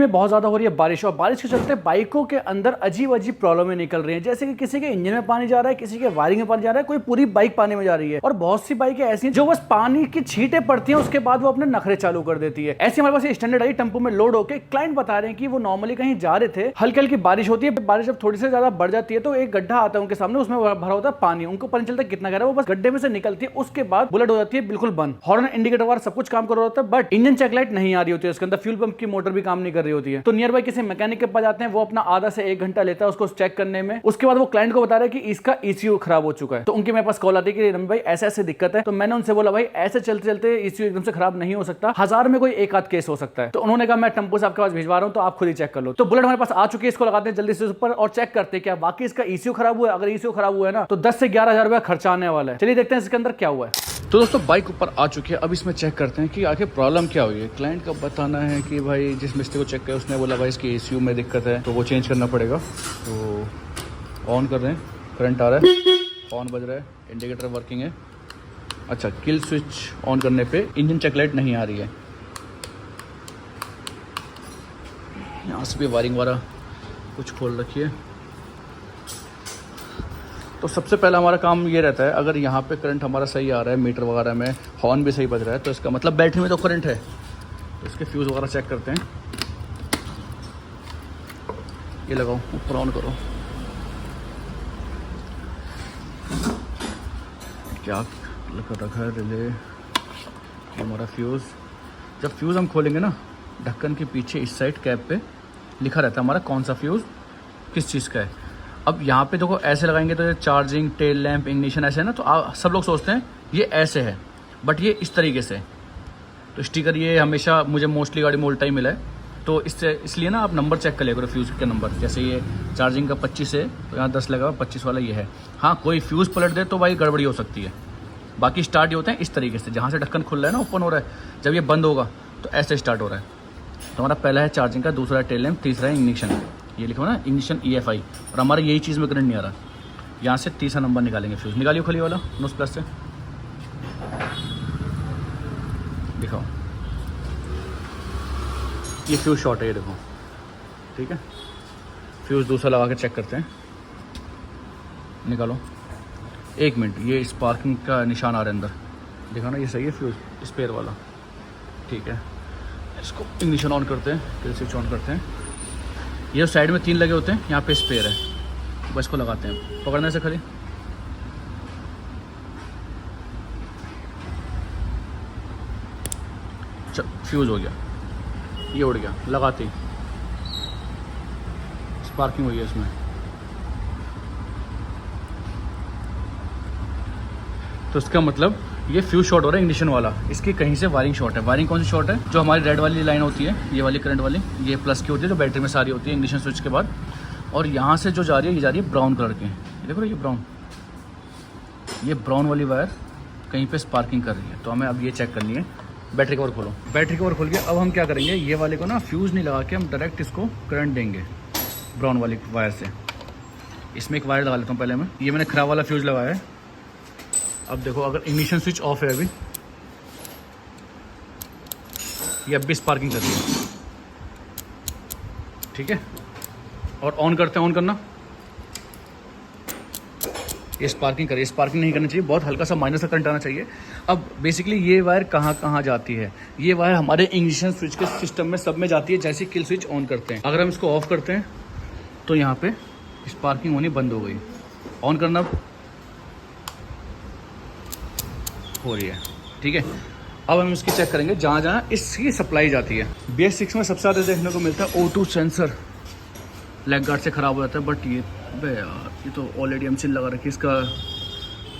में बहुत ज्यादा हो रही है बारिश, और बारिश के चलते बाइकों के अंदर अजीब अजीब प्रॉब्लमें निकल रही हैं। जैसे कि किसी के इंजन में पानी जा रहा है, किसी के वायरिंग में पानी जा रहा है, कोई पूरी बाइक पानी में जा रही है। और बहुत सी बाइकें ऐसी हैं जो बस पानी की छींटें पड़ती हैं, उसके बाद वो अपने नखरे चालू कर देती है। ऐसे हमारे पास स्टैंडर्ड आई टेंपो में लोड होकर क्लाइंट बता रहे हैं कि वो नॉर्मली कहीं जा रहे थे, हल्की हल्की बारिश होती है, बारिश जब थोड़ी सी ज्यादा बढ़ जाती है तो एक गड्ढा आता है उनके सामने, उसमें भरा होता है पानी, उनको पता नहीं चलता कितना गहरा, वो बस गड्ढे में से निकलती है, उसके बाद बुलेट हो जाती है बिल्कुल बंद। हॉर्न इंडिकेटर वाला सब कुछ काम कर रहा होता है, बट इंजन चेक लाइट नहीं आ रही होती है, उसके अंदर फ्यूल पंप की मोटर भी काम नहीं कर रही होती है। तो नियर बाई किसी मैकेनिक के पास जाते हैं, वो अपना आधा से 1 घंटा लेता है उसको चेक करने में। उसके बाद वो क्लाइंट को बता रहा है कि इसका ECU खराब हो चुका है। तो उनके मेरे पास कॉल आती है कि रमन भाई ऐसे ऐसे दिक्कत है। तो मैंने उनसे बोला भाई ऐसे चलते चलते ECU एकदम से खराब नहीं हो सकता, 1000 में कोई एक आध केस हो सकता है। तो उन्होंने कहा मैं टेंपो से आपके पास भिजवा रहा हूं, तो आप खुद ही चेक कर लो। तो बुलेट हमारे पास आ चुकी है, इसको लगाते हैं जल्दी से ऊपर और चेक करते हैं क्या वाकई इसका ECU खराब हुआ है। अगर ECU खराब हुआ है ना तो 10 से 11 हजार खर्चा आने वाला है। चलिए देखते हैं इसके अंदर क्या हुआ है। तो दोस्तों बाइक ऊपर आ चुकी है, अब इसमें चेक करते हैं कि आखिर प्रॉब्लम क्या हुई है। क्लाइंट का बताना है कि भाई जिस मिस्त्री को चेक किया उसने बोला भाई इसकी ECU में दिक्कत है, तो वो चेंज करना पड़ेगा। तो ऑन कर रहे हैं, करंट आ रहा है, ऑन बज रहा है, इंडिकेटर वर्किंग है। अच्छा, किल स्विच ऑन करने पे इंजन चेक लाइट नहीं आ रही है। यहाँ से भी वायरिंग वाला कुछ खोल रखी है। तो सबसे पहला हमारा काम ये रहता है, अगर यहाँ पे करंट हमारा सही आ रहा है, मीटर वगैरह में हॉर्न भी सही बज रहा है, तो इसका मतलब बैटरी में तो करंट है। तो इसके फ्यूज़ वगैरह चेक करते हैं। ये लगाओ, ऊपर ऑन करो। क्या लगा रखा है रिले, हमारा फ्यूज़। जब फ्यूज़ हम खोलेंगे ना, ढक्कन के पीछे इस साइड कैप पे लिखा रहता है हमारा कौन सा फ्यूज़ किस चीज़ का है। अब यहाँ पे देखो ऐसे लगाएंगे तो ये चार्जिंग, टेल लैंप, इग्निशन ऐसे है ना, तो सब लोग सोचते हैं ये ऐसे है, बट ये इस तरीके से। तो स्टिकर ये हमेशा मुझे मोस्टली गाड़ी में उल्टा ही मिला है, तो इसलिए ना आप नंबर चेक कर लिया करो फ्यूज़ के नंबर। जैसे ये चार्जिंग का 25 है तो यहाँ 10 लगा हुआ, 25 वाला ये है। हाँ, कोई फ्यूज़ पलट दे तो भाई गड़बड़ी हो सकती है। बाकी स्टार्ट ये होते हैं इस तरीके से, जहाँ से ढक्कन खुल रहा है ना, ओपन हो रहा है, जब ये बंद होगा तो ऐसे स्टार्ट हो रहा है। तो हमारा पहला है चार्जिंग का, दूसरा है टेल लैंप, तीसरा है इग्निशन। ये लिखो ना इग्निशन EFI, और हमारा यही चीज़ में करंट नहीं आ रहा। यहाँ से तीसरा नंबर निकालेंगे फ्यूज़। निकालियो खाली वाला नोस प्लस से, दिखाओ। ये फ्यूज़ शॉर्ट है, ये देखो, ठीक है। फ्यूज़ दूसरा लगा के चेक करते हैं, निकालो। 1 मिनट, ये स्पार्किंग का निशान आ रहा है अंदर, देखा ना, ये सही है फ्यूज़ स्पेयर वाला, ठीक है। इसको इग्निशन ऑन करते हैं, फिर स्विच ऑन करते हैं। ये साइड में 3 लगे होते हैं, यहाँ पे स्पेयर है, बस को लगाते हैं, पकड़ने से खाली। चल, फ्यूज़ हो गया, ये उड़ गया, लगाते ही स्पार्किंग हुई है इसमें। तो इसका मतलब ये फ्यूज शॉर्ट हो रहा है इग्निशन वाला, इसकी कहीं से वायरिंग शॉर्ट है। वायरिंग कौन सी शॉर्ट है? जो हमारी रेड वाली लाइन होती है, ये वाली करंट वाली, ये प्लस की होती है जो बैटरी में सारी होती है इग्निशन स्विच के बाद। और यहाँ से जो जा रही है, ये जा रही है ब्राउन कलर की, देखो ये ब्राउन, ये ब्राउन वाली वायर कहीं पे स्पार्किंग कर रही है। तो हमें अब ये चेक करनी है। बैटरी कवर खोलो, बैटरी कवर खोल के अब हम क्या करेंगे, ये वाले को ना फ्यूज़ नहीं लगा के हम डायरेक्ट इसको करंट देंगे ब्राउन वाली वायर से। इसमें एक वायर लगा लेता हूँ पहले मैं, ये मैंने खराब वाला फ्यूज़ लगाया है। अब देखो, अगर इग्निशन स्विच ऑफ है अभी, ये अब भी स्पार्किंग कर रही है, ठीक है। और ऑन करते हैं, ऑन करना, ये स्पार्किंग करिए। स्पार्किंग नहीं करनी चाहिए, बहुत हल्का सा माइनस का करंट आना चाहिए। अब बेसिकली ये वायर कहाँ कहाँ जाती है, ये वायर हमारे इग्निशन स्विच के सिस्टम में सब में जाती है। जैसे किल स्विच ऑन करते हैं, अगर हम इसको ऑफ करते हैं तो यहाँ पे स्पार्किंग होनी बंद हो गई। ऑन करना हो रही है, ठीक है। अब हम इसकी चेक करेंगे जहाँ जहाँ इसकी सप्लाई जाती है। BS6 में सबसे ज़्यादा देखने को मिलता है O2 सेंसर, लेग गार्ड से ख़राब हो जाता है। बट ये बे यार, ये तो ऑलरेडी एमसिन लगा रखी है। इसका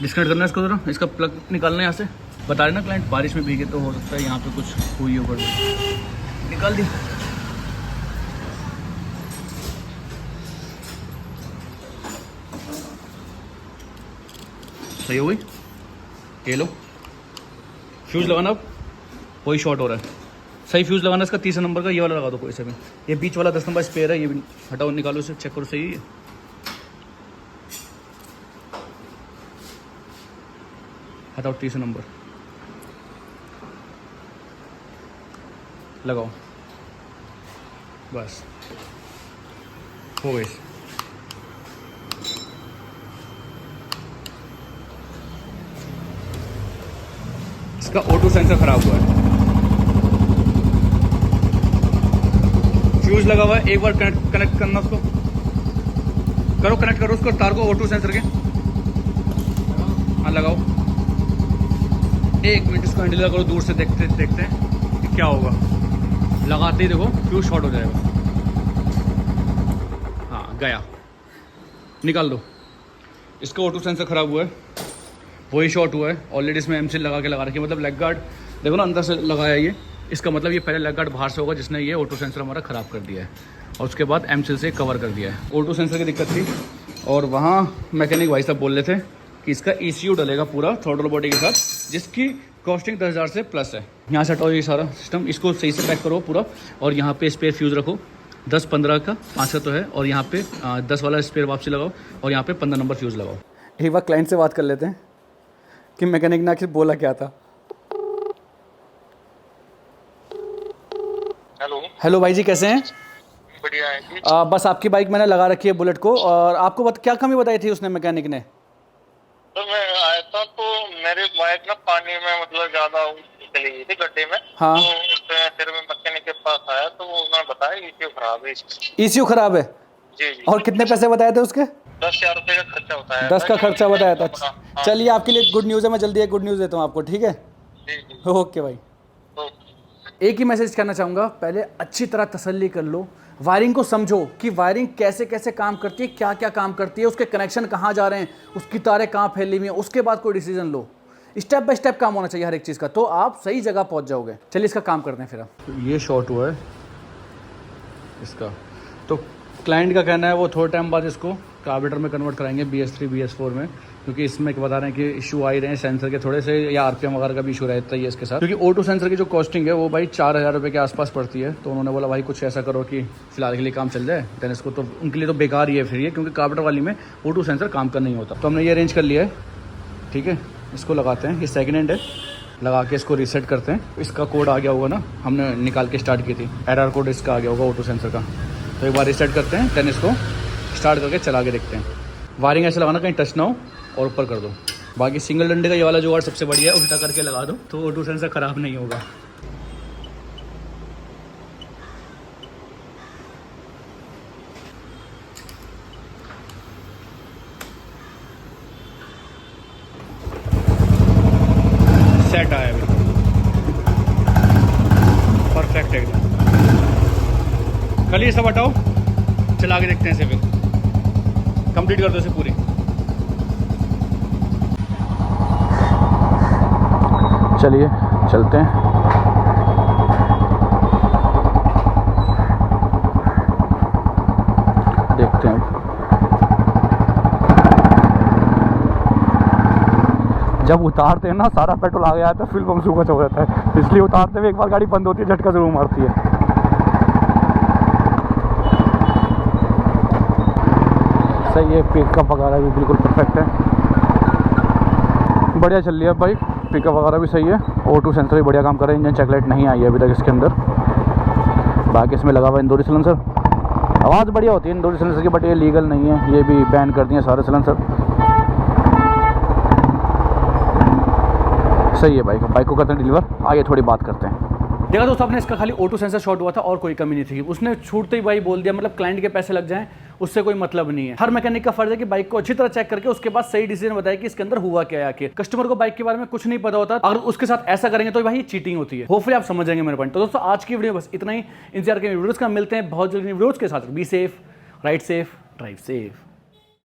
डिस्कनेक्ट करना है, इसको ज़रा, इसका प्लग निकालना है यहाँ से। बता रहे ना क्लाइंट, बारिश में भीगे तो हो सकता है यहाँ पे कुछ हुई हो, निकाल दी। सही हो गई, ये लो फ्यूज़ लगाना। अब वही शॉर्ट हो रहा है, सही फ्यूज़ लगाना इसका, तीसरा नंबर का ये वाला लगा दो कोई से भी। ये बीच वाला 10 नंबर स्पेयर है, ये भी हटाओ, निकालो इसे, चेक करो सही है। हटाओ तीसरा नंबर, लगाओ, बस हो गई। इसका ऑटो सेंसर खराब हुआ है, फ्यूज लगा हुआ है। एक बार कनेक्ट करना उसको, करो कनेक्ट करो उसको तार को ऑटो सेंसर के। हाँ लगाओ, 1 मिनट इसको हैंडल करो, दूर से देखते देखते हैं कि क्या होगा। लगाते ही देखो फ्यूज शॉर्ट हो जाएगा। हाँ गया, निकाल दो। इसका ऑटो सेंसर खराब हुआ है, वही शॉर्ट हुआ है। ऑलरेडी इसमें एमसील लगा के लगा रखी है, मतलब लेग गार्ड देखो ना अंदर से लगाया ये। इसका मतलब ये पहले लेग गार्ड बाहर से होगा जिसने ये ऑटो सेंसर हमारा ख़राब कर दिया है, और उसके बाद एमसील से कवर कर दिया है। ऑटो सेंसर की दिक्कत थी, और वहाँ मैकेनिक भाई साहब बोल रहे थे कि इसका ECU डलेगा पूरा थ्रॉटल बॉडी के साथ, जिसकी कॉस्टिंग 10,000 से प्लस है। यहाँ से हटाओ ये सारा सिस्टम, इसको सही से पैक करो पूरा, और यहाँ पे स्पेयर फ्यूज़ रखो 10-15 का, 5 का तो है, और यहाँ पे 10 वाला स्पेयर वापसी लगाओ, और यहाँ पे 15 नंबर फ्यूज़ लगाओ। एक बार क्लाइंट से बात कर लेते हैं कि मैकेनिक ने आखिर बोला क्या था। हेलो भाई जी, कैसे हैं? बढ़िया है जी। बस आपकी बाइक मैंने लगा रखी है बुलेट को, और आपको क्या कमी बताई थी उसने मैकेनिक ने? तो मैं आया था तो मेरी बाइक ना पानी में मतलब ज्यादा चली गई थी गड्ढे में। हाँ। तो फिर मैं मैकेनिक के पास आया तो उन्होंने बताया ECU खराब है। ECU खराब है? जी जी। और कितने पैसे बताए थे उसके? 10,000 रुपए का खर्चा होता है। 10 का खर्चा बताया था। हाँ। चलिए आपके लिए गुड न्यूज़ है, मैं जल्दी एक गुड न्यूज़ देता हूँ आपको, ठीक है? जी जी। ओके भाई। तो एक ही मैसेज करना चाहूँगा, पहले अच्छी तरह तसल्ली कर लो, वायरिंग को समझो कि वायरिंग कैसे कैसे काम करती है, क्या क्या काम करती है, उसके कनेक्शन कहाँ जा रहे हैं, उसकी तारें कहाँ फैली हुई हैं, उसके बाद कोई decision low. Step by step काम होना चाहिए हर एक चीज़ का, तो आप सही जगह पहुँच जाओगे। चलिए इसका काम करते हैं फिर। अब ये शॉर्ट हुआ है इसका, तो क्लाइंट का कहना है वो थोड़े टाइम बाद इसको कार्बोरेटर में कन्वर्ट कराएंगे BS3 BS4 में, क्योंकि इसमें बता रहे हैं कि इशू आ ही रहे हैं सेंसर के थोड़े से, या RPM वगैरह का भी इशू रहता है इसके साथ, क्योंकि ऑटो सेंसर की जो कॉस्टिंग है वो भाई 4,000 रुपये के आसपास पड़ती है। तो उन्होंने बोला भाई कुछ ऐसा करो कि फिलहाल के लिए काम चल जाए, देन इसको तो उनके लिए तो बेकार ही है फिर ये, क्योंकि कार्बोरेटर वाली में ऑटो सेंसर काम कर नहीं होता। तो हमने ये अरेंज कर लिया है, ठीक है। इसको लगाते हैं, ये सेकेंड हैंड है, लगा के इसको रीसेट करते हैं। इसका कोड आ गया होगा ना, हमने निकाल के स्टार्ट की थी, एरर कोड इसका आ गया होगा ऑटो सेंसर का। तो एक बार रीसेट करते हैं, देन इसको स्टार्ट करके चला के देखते हैं। वायरिंग ऐसे लगाना कहीं टच ना हो, और ऊपर कर दो। बाकी सिंगल डंडे का ये वाला जुगाड़ सबसे बढ़िया है, उल्टा करके लगा दो तो ऑटो सेंसर ख़राब नहीं होगा। सेट आया अभी, परफेक्ट एकदम। कल ये सब हटाओ, चला के देखते हैं इसे, फिर कंप्लीट कर दो इसे पूरी। चलिए चलते हैं। देखते हैं जब उतारते हैं ना सारा पेट्रोल आ गया है तो फ्यूल पंप सूखा हो जाता है, इसलिए उतारते हुए एक बार गाड़ी बंद होती है, झटका जरूर मारती है। सही है, पिकअप वगैरह भी बिल्कुल परफेक्ट है, बढ़िया चल रही है बाइक, पिकअप वगैरह भी सही है, ऑटो सेंसर भी बढ़िया काम कर रहा है। इंजन चेकलाइट नहीं आई है अभी तक इसके अंदर। बाकी इसमें लगा हुआ इंदौरी सिलेंसर, आवाज़ बढ़िया होती है इंदौरी सिलेंसर की, बट ये लीगल नहीं है, ये भी बैन कर दिए सारे सिलेंसर। सही है बाइक को करते हैं डिलीवर। आइए थोड़ी बात करते हैं। देखा दोस्तों, आपने इसका खाली ऑटो सेंसर शॉर्ट हुआ था और कोई कमी नहीं थी। उसने छूटते ही भाई बोल दिया, मतलब क्लाइंट के पैसे लग जाएं उससे कोई मतलब नहीं है। हर मैकेनिक का फर्ज है कि बाइक को अच्छी तरह चेक करके उसके बाद सही डिसीजन बताए कि इसके अंदर हुआ क्या है। आखिर कस्टमर को बाइक के बारे में कुछ नहीं पता होता, अगर उसके साथ ऐसा करेंगे तो भाई चीटिंग होती है। होपफुली आप समझ जाएंगे मेरे पॉइंट। तो दोस्तों आज की वीडियो बस इतना ही। इंतजार के वीडियोस का मिलते हैं बहुत जल्दी वीडियोस के साथ। Be safe, ride safe, drive safe.